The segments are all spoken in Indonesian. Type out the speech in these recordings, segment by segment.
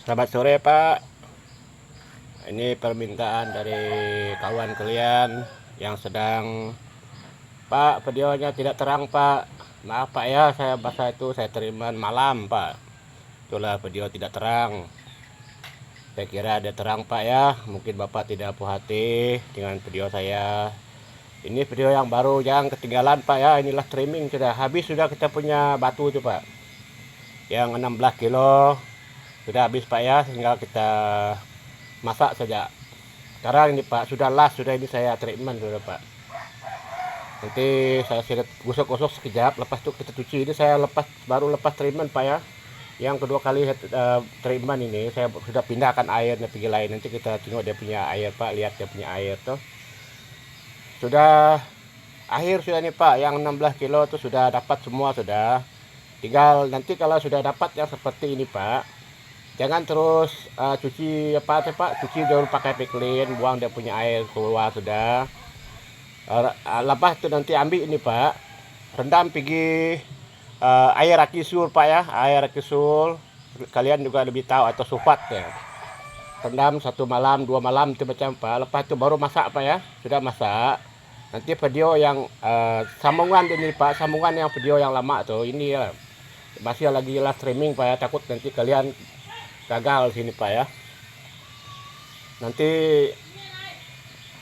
Selamat sore Pak. Ini permintaan dari kawan kalian yang sedang Pak, videonya tidak terang Pak. Maaf Pak ya, saya bahasa itu saya terima malam Pak. Itulah video tidak terang. Saya kira ada terang Pak ya. Mungkin Bapak tidak puas hati dengan video saya. Ini video yang baru, jangan ketinggalan Pak ya. Inilah trimming sudah habis, sudah kita punya batu itu Pak. Yang 16 kilo sudah habis Pak ya, tinggal kita masak saja. Sekarang ini Pak, sudah ini saya treatment sudah Pak. Nanti saya gosok-gosok sekejap, lepas itu kita cuci. Ini saya baru lepas treatment Pak ya. Yang kedua kali treatment ini saya sudah pindahkan airnya pergi lain. Nanti kita tengok dia punya air Pak, lihat dia punya air tuh. Sudah akhir sudah nih Pak, yang 16 kilo itu sudah dapat semua sudah. Tinggal nanti kalau sudah dapat yang seperti ini Pak, jangan terus cuci Pak, cuci dulu pakai piklin, buang dia punya air keluar sudah. Lepas itu nanti ambil ini Pak, rendam pergi air akisur Pak ya, air akisur kalian juga lebih tahu, atau sulfat ya. Rendam 1 malam 2 malam itu macam Pak. Lepas itu baru masak Pak ya, sudah masak. Nanti video yang sambungan ini Pak, sambungan yang video yang lama tuh ini ya. Masih lagi live streaming Pak ya, takut nanti kalian gagal sini Pak ya. Nanti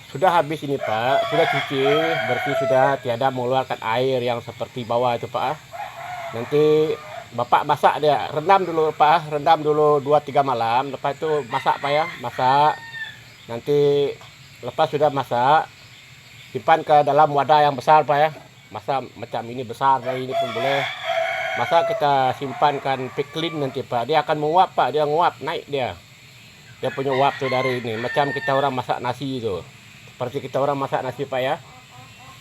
sudah habis ini Pak, sudah cuci bersih, sudah tiada mengeluarkan air yang seperti bawah itu Pak. Nanti Bapak masak dia, rendam dulu Pak, rendam dulu 2-3 malam. Lepas itu masak Pak ya, masak. Nanti lepas sudah masak, simpan ke dalam wadah yang besar Pak ya. Masak macam ini besar, ini pun boleh. Masa kita simpankan piklin nanti Pak, dia akan menguap Pak, dia nguap, naik dia punya uap tuh dari ini, macam kita orang masak nasi itu, seperti kita orang masak nasi Pak ya.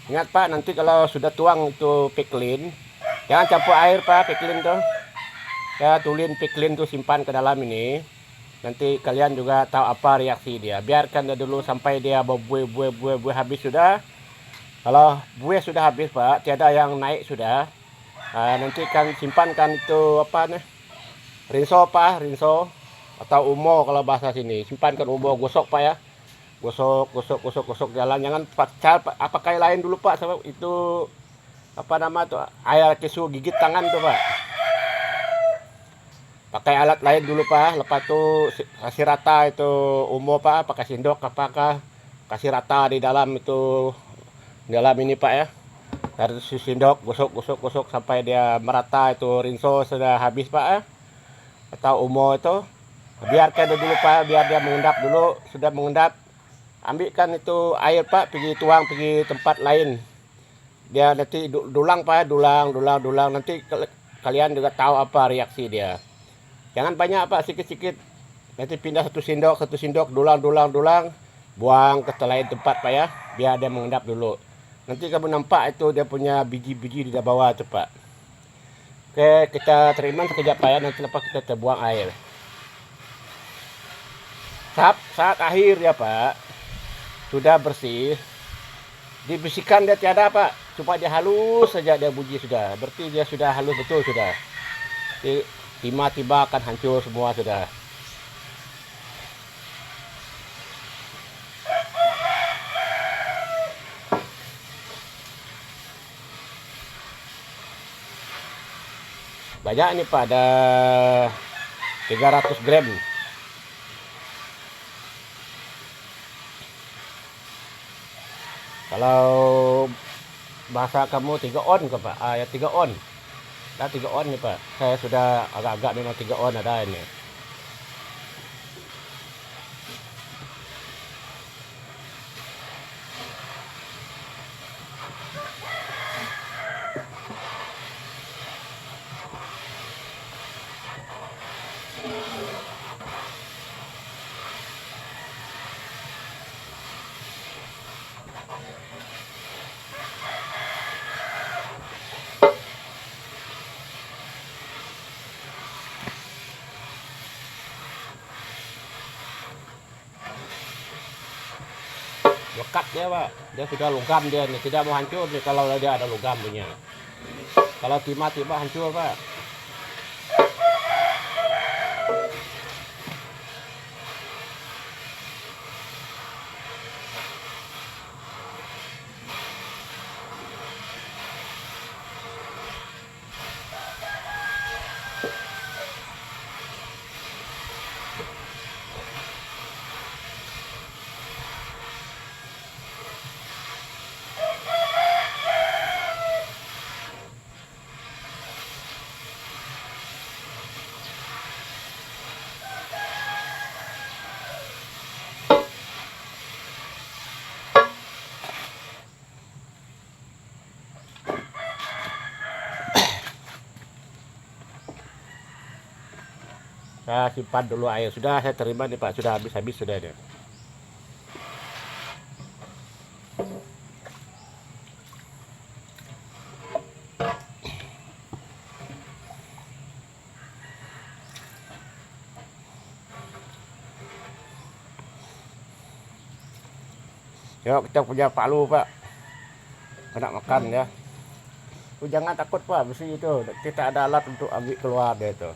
Ingat Pak, nanti kalau sudah tuang itu piklin, jangan campur air Pak, piklin tuh ya, tulin piklin tuh simpan ke dalam ini. Nanti kalian juga tahu apa reaksi dia, biarkan dia dulu sampai dia berbuih habis sudah. Kalau buih sudah habis Pak, tiada yang naik sudah. Nanti kan simpankan itu apa nih, rinso Pak, rinso atau umo kalau bahasa sini, simpankan umo, gosok Pak ya, gosok jalan, jangan pakai lain dulu Pak, sebab itu apa nama tuh, air tisu gigit tangan tuh Pak, pakai alat lain dulu Pak. Lepas itu kasih rata itu umo Pak, pakai sendok apakah, kasih rata di dalam itu, dalam ini Pak ya. Dari sendok gosok sampai dia merata itu rinso sudah habis Pak ya. Atau umo itu biarkan dulu Pak, biar dia mengendap dulu. Sudah mengendap, ambilkan itu air Pak, pergi tuang pergi tempat lain. Dia nanti dulang Pak, dulang. Nanti kalian juga tahu apa reaksi dia. Jangan banyak Pak, sikit-sikit. Nanti pindah satu sendok, dulang, buang ke lain tempat Pak ya, biar dia mengendap dulu. Nanti kamu nampak itu dia punya biji-biji di bawah itu Pak. Oke, kita terima sekejap Pak ya, nanti lepas kita terbuang air. Saat akhir ya Pak, sudah bersih, dibersihkan dia tiada Pak, cuma dia halus saja, dia bunyi sudah, berarti dia sudah halus betul sudah. Tiba-tiba akan hancur semua sudah. Banyak nih Pak, ada 300 gram. Kalau bahasa kamu 3 on ke Pak? Ya 3 on. Nah 3 on nih Pak. Saya sudah agak-agak memang 3 on ada ini. Lekat dia Pak, dia sudah logam dia nih, tidak mau hancur nih kalau dia ada logam punya. Kalau tiba-tiba hancur Pak. Saya simpan dulu air. Sudah saya terima nih Pak, sudah habis-habis sudah dia. Yuk kita punya palu Pak, kena makan ya. Jangan takut Pak, besi itu kita ada alat untuk ambil keluar dia itu.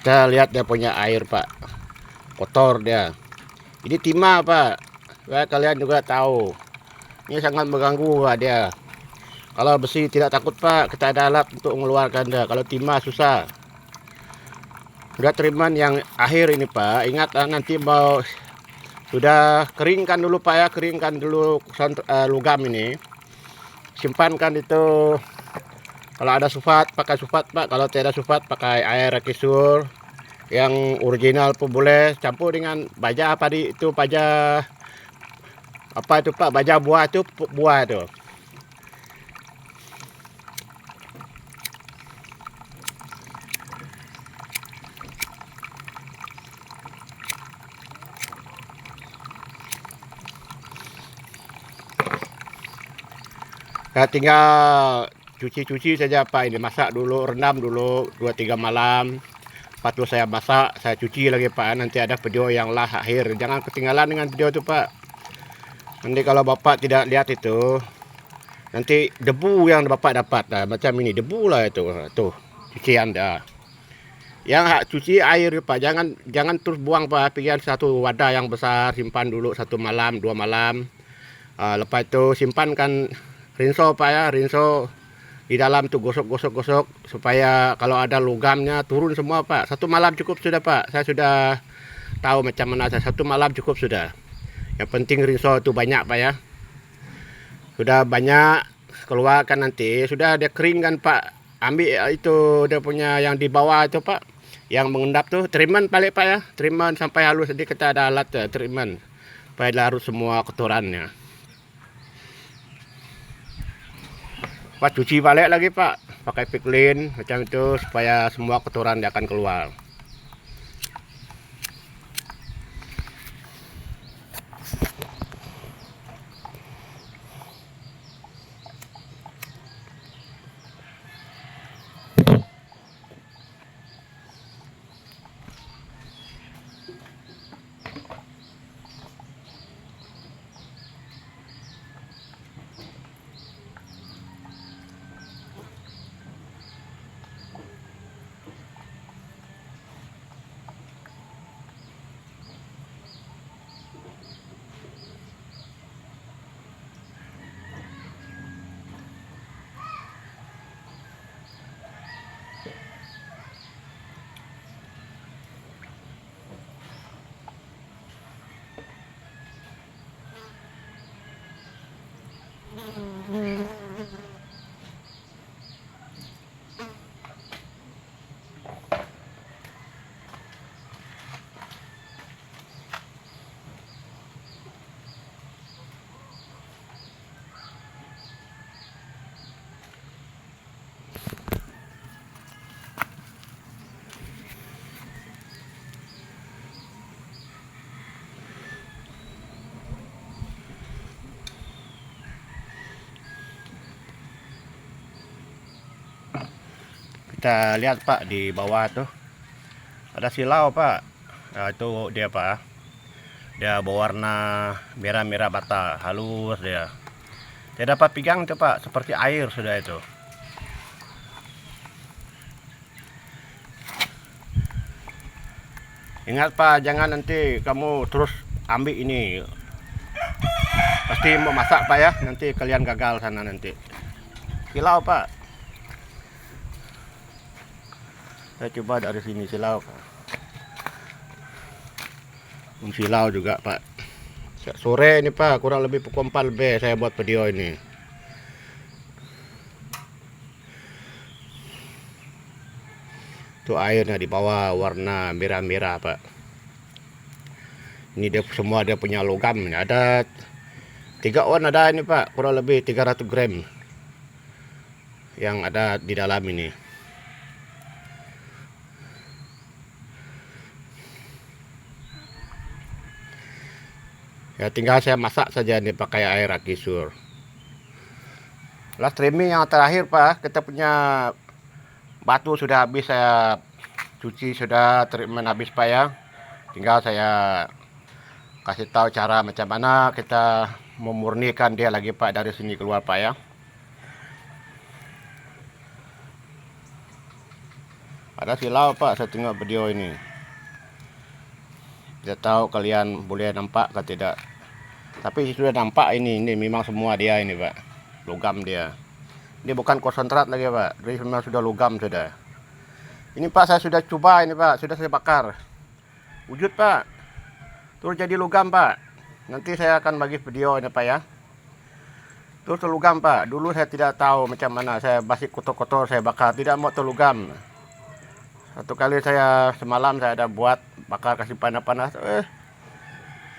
Kita lihat dia punya air Pak, kotor dia. Ini timah Pak, supaya kalian juga tahu. Ini sangat mengganggu Pak dia. Kalau besi tidak takut Pak, kita ada alat untuk mengeluarkan dia. Kalau timah susah. Udah triman yang akhir ini Pak. Ingat nanti mau sudah keringkan dulu Pak ya, keringkan dulu logam ini. Simpankan itu. Kalau ada sulfat pakai sulfat Pak. Kalau tidak ada sulfat pakai air kisur. Yang original pun boleh, campur dengan baja apa itu baja apa itu Pak, baja buah itu, buah itu. Nah, tinggal cuci-cuci saja Pak, ini masak dulu, rendam dulu 2-3 malam. Lepas itu saya masak, saya cuci lagi Pak. Nanti ada video yang lah akhir. Jangan ketinggalan dengan video itu Pak. Nanti kalau Bapak tidak lihat itu, nanti debu yang Bapak dapat. Nah, macam ini debu lah itu. Tuh, cucian dah. Yang hak cuci air Pak. Jangan terus buang Pak. Pikiran satu wadah yang besar, simpan dulu 1 malam, 2 malam. Lepas itu simpankan rinso Pak ya, rinso di dalam tuh gosok supaya kalau ada logamnya turun semua Pak. 1 malam cukup sudah Pak. Saya sudah tahu macam mana. 1 malam cukup sudah. Yang penting rinso itu banyak Pak ya. Sudah banyak keluarkan nanti. Sudah dia keringkan Pak. Ambil itu dia punya yang di bawah itu Pak. Yang mengendap tuh triman balik Pak ya. Triman sampai halus. Jadi kita ada alat triman. Supaya larut semua kotorannya. Pak cuci balik lagi Pak. Pakai piklin macam itu supaya semua kotoran dia akan keluar. Kita lihat Pak di bawah tuh ada silau Pak. Nah, itu dia Pak. Dia berwarna merah-merah bata, halus dia. Dia dapat pegang tuh Pak, seperti air sudah itu. Ingat Pak, jangan nanti kamu terus ambil ini. Pasti mau masak Pak ya, nanti kalian gagal sana nanti. Silau Pak. Saya coba dari sini silau Pak. Silau juga Pak. Sore ini Pak, kurang lebih pukul 4 lebih saya buat video ini. Itu airnya di bawah warna merah-merah Pak. Ini dia semua dia punya logam. Ada 3 on ada ini Pak, kurang lebih 300 gram yang ada di dalam ini. Ya tinggal saya masak saja nih pakai air kisur. Last trimming yang terakhir Pak, kita punya batu sudah habis, saya cuci sudah, treatment habis Pak ya. Tinggal saya kasih tahu cara macam mana kita memurnikan dia lagi Pak dari sini keluar Pak ya. Ada silau Pak, saya tengok video ini. Tidak tahu kalian boleh nampak atau tidak. Tapi sudah nampak ini memang semua dia ini Pak, logam dia. Ini bukan konsentrat lagi Pak, ini memang sudah logam sudah. Ini Pak saya sudah coba ini Pak, sudah saya bakar. Wujud Pak, terus jadi logam Pak. Nanti saya akan bagi video ini Pak ya. Terus terlugam Pak, dulu saya tidak tahu macam mana, saya basi kotor-kotor saya bakar, tidak mau terlugam. Satu kali saya semalam saya ada buat bakar kasih panas-panas,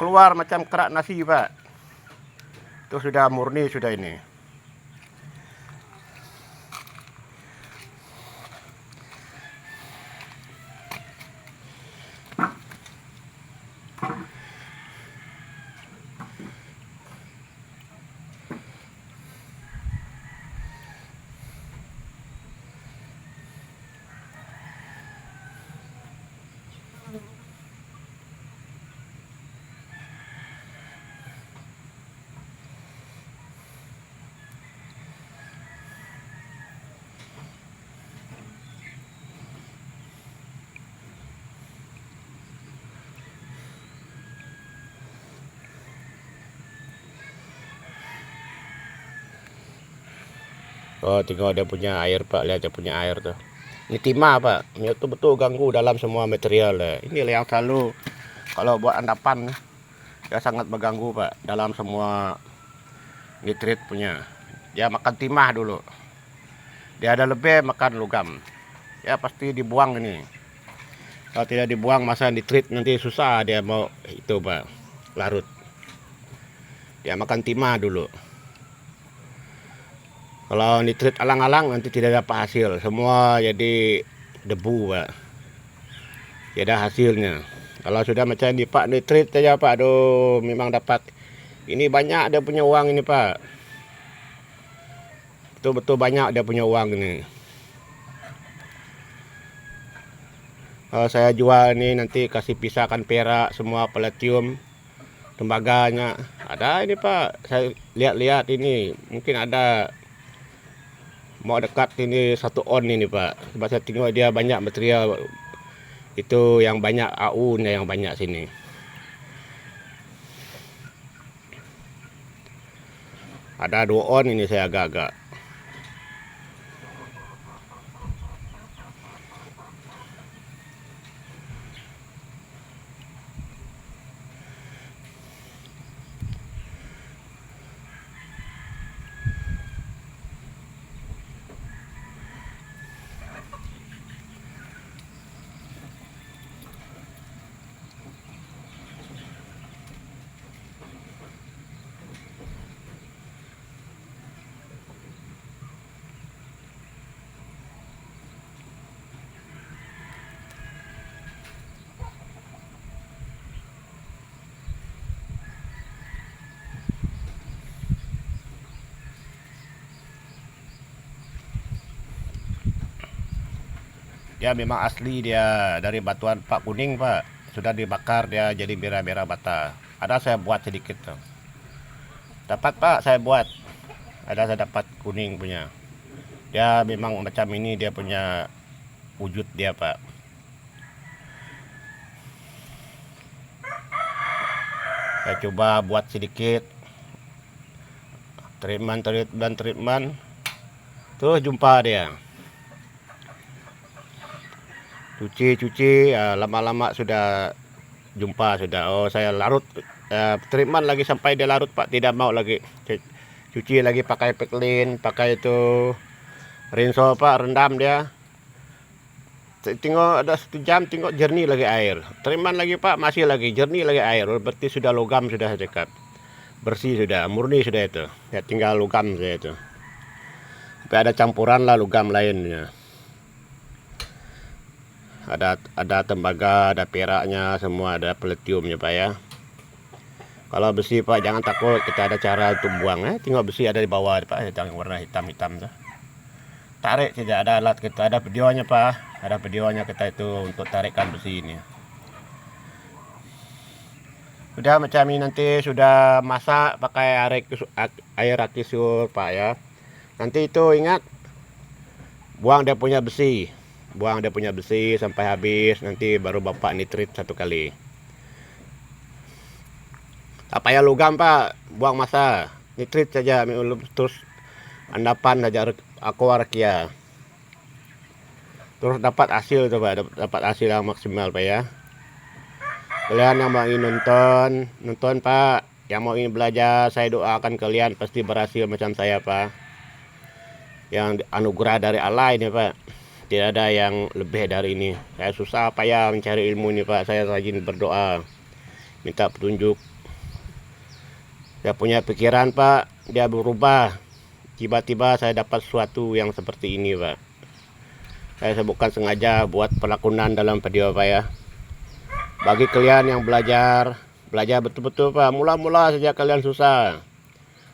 keluar macam kerak nasi Pak. Itu sudah murni sudah ini. Oh, tengok dia punya air Pak, lihat dia punya air tuh. Ini timah Pak, ini tuh betul ganggu dalam semua material. Inilah yang selalu kalau buat endapan dia sangat mengganggu Pak dalam semua nitrit punya. Dia makan timah dulu. Dia ada lebih makan logam. Ya pasti dibuang ini. Kalau tidak dibuang masa nitrit nanti susah dia mau itu Pak, larut. Dia makan timah dulu. Kalau nitrit alang-alang nanti tidak dapat hasil, semua jadi debu Pak. Tidak ada hasilnya. Kalau sudah macam ini Pak, nitrit saja Pak, aduh memang dapat. Ini banyak dia punya uang ini Pak. Betul-betul banyak dia punya uang ini. Kalau saya jual ini nanti kasih pisahkan perak semua palladium, tembaganya. Ada ini Pak, saya lihat-lihat ini mungkin ada. Mau dekat ini 1 on ini Pak. Sebab saya tengok dia banyak material. Itu yang banyak AU-nya yang banyak sini. Ada 2 on ini saya agak-agak. Dia memang asli dia dari batuan Pak Kuning Pak. Sudah dibakar dia jadi merah-merah bata. Ada saya buat sedikit tuh. Dapat Pak saya buat. Ada saya dapat kuning punya. Dia memang macam ini dia punya wujud dia Pak. Saya coba buat sedikit. Treatment. Terus jumpa dia. Cuci lama-lama sudah jumpa sudah. Oh saya larut treatment lagi sampai dia larut Pak, tidak mau lagi cuci lagi pakai peklin, pakai itu rinso Pak, rendam dia. Tengok ada 1 jam, tengok jernih lagi air. Treatment lagi Pak, masih lagi jernih lagi air. Berarti sudah logam sudah dekat, bersih sudah, murni sudah itu. Ya tinggal logam saja itu. Tapi ada campuran lah logam lainnya. Ada tembaga, ada peraknya, semua ada palladiumnya Pak ya. Kalau besi Pak jangan takut, kita ada cara untuk buang. Tengok besi ada di bawah Pak, yang warna hitam-hitam tuh. Tarik saja, ada alat kita, ada videonya Pak, ada videonya kita itu untuk tarikan besi ini. Sudah macam ini nanti sudah masak pakai air aki sur Pak ya. Nanti itu ingat buang dia punya besi. Buang dia punya besi sampai habis, nanti baru bapak nitrit 1 kali. Tak payah logam Pak, buang masa. Nitrit saja, terus endapan saja aqua rakia. Terus dapat hasil tuh Pak, dapat hasil yang maksimal Pak ya. Kalian yang mau ingin nonton Pak, yang mau ingin belajar, saya doakan kalian pasti berhasil macam saya Pak. Yang anugerah dari Allah ini Pak, tidak ada yang lebih dari ini. Saya susah payah mencari ilmu ini Pak, saya rajin berdoa, minta petunjuk. Saya punya pikiran Pak, dia berubah. Tiba-tiba saya dapat sesuatu yang seperti ini Pak. Saya bukan sengaja buat pelakunan dalam video Pak ya. Bagi kalian yang belajar betul-betul Pak, mula-mula saja kalian susah.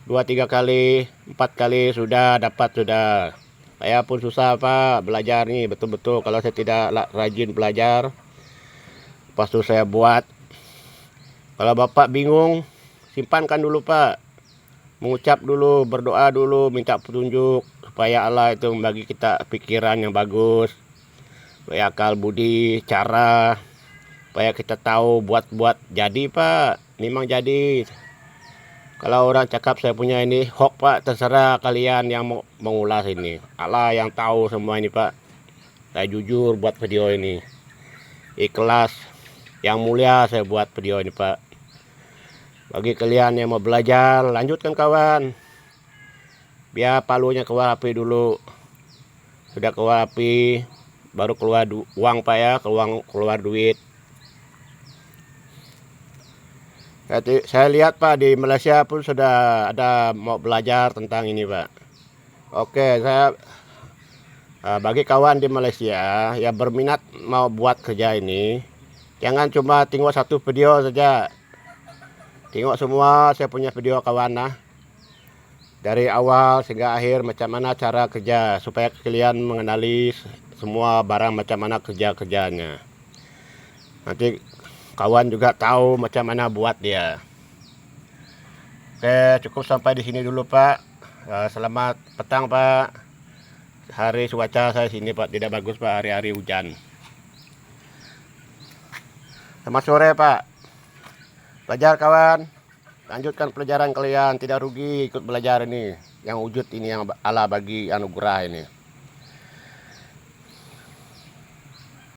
2-3 kali, 4 kali sudah dapat sudah. Saya pun susah Pak belajar nih betul-betul. Kalau saya tidak rajin belajar, pas itu saya buat. Kalau Bapak bingung, simpankan dulu Pak. Mengucap dulu, berdoa dulu, minta petunjuk supaya Allah itu membagi kita pikiran yang bagus, akal budi, cara supaya kita tahu buat jadi Pak. Memang jadi. Kalau orang cakap saya punya ini hoax Pak, terserah kalian yang mau mengulas ini. Allah yang tahu semua ini Pak. Saya jujur buat video ini, ikhlas, yang mulia saya buat video ini Pak. Bagi kalian yang mau belajar, lanjutkan kawan. Biar palunya keluar api dulu. Sudah keluar api, baru keluar uang Pak ya, keluar duit. Saya lihat Pak, di Malaysia pun sudah ada mau belajar tentang ini Pak. Oke, saya bagi kawan di Malaysia yang berminat mau buat kerja ini, jangan cuma tengok satu video saja. Tengok semua saya punya video kawan nah. Dari awal hingga akhir macam mana cara kerja, supaya kalian mengenali semua barang macam mana kerjanya. Nanti kawan juga tahu macam mana buat dia. Oke, cukup sampai di sini dulu Pak. Selamat petang Pak. Hari cuaca saya sini Pak tidak bagus Pak, hari-hari hujan. Selamat sore Pak. Belajar kawan. Lanjutkan pelajaran kalian, tidak rugi ikut belajar ini. Yang wujud ini yang Allah bagi anugerah ini.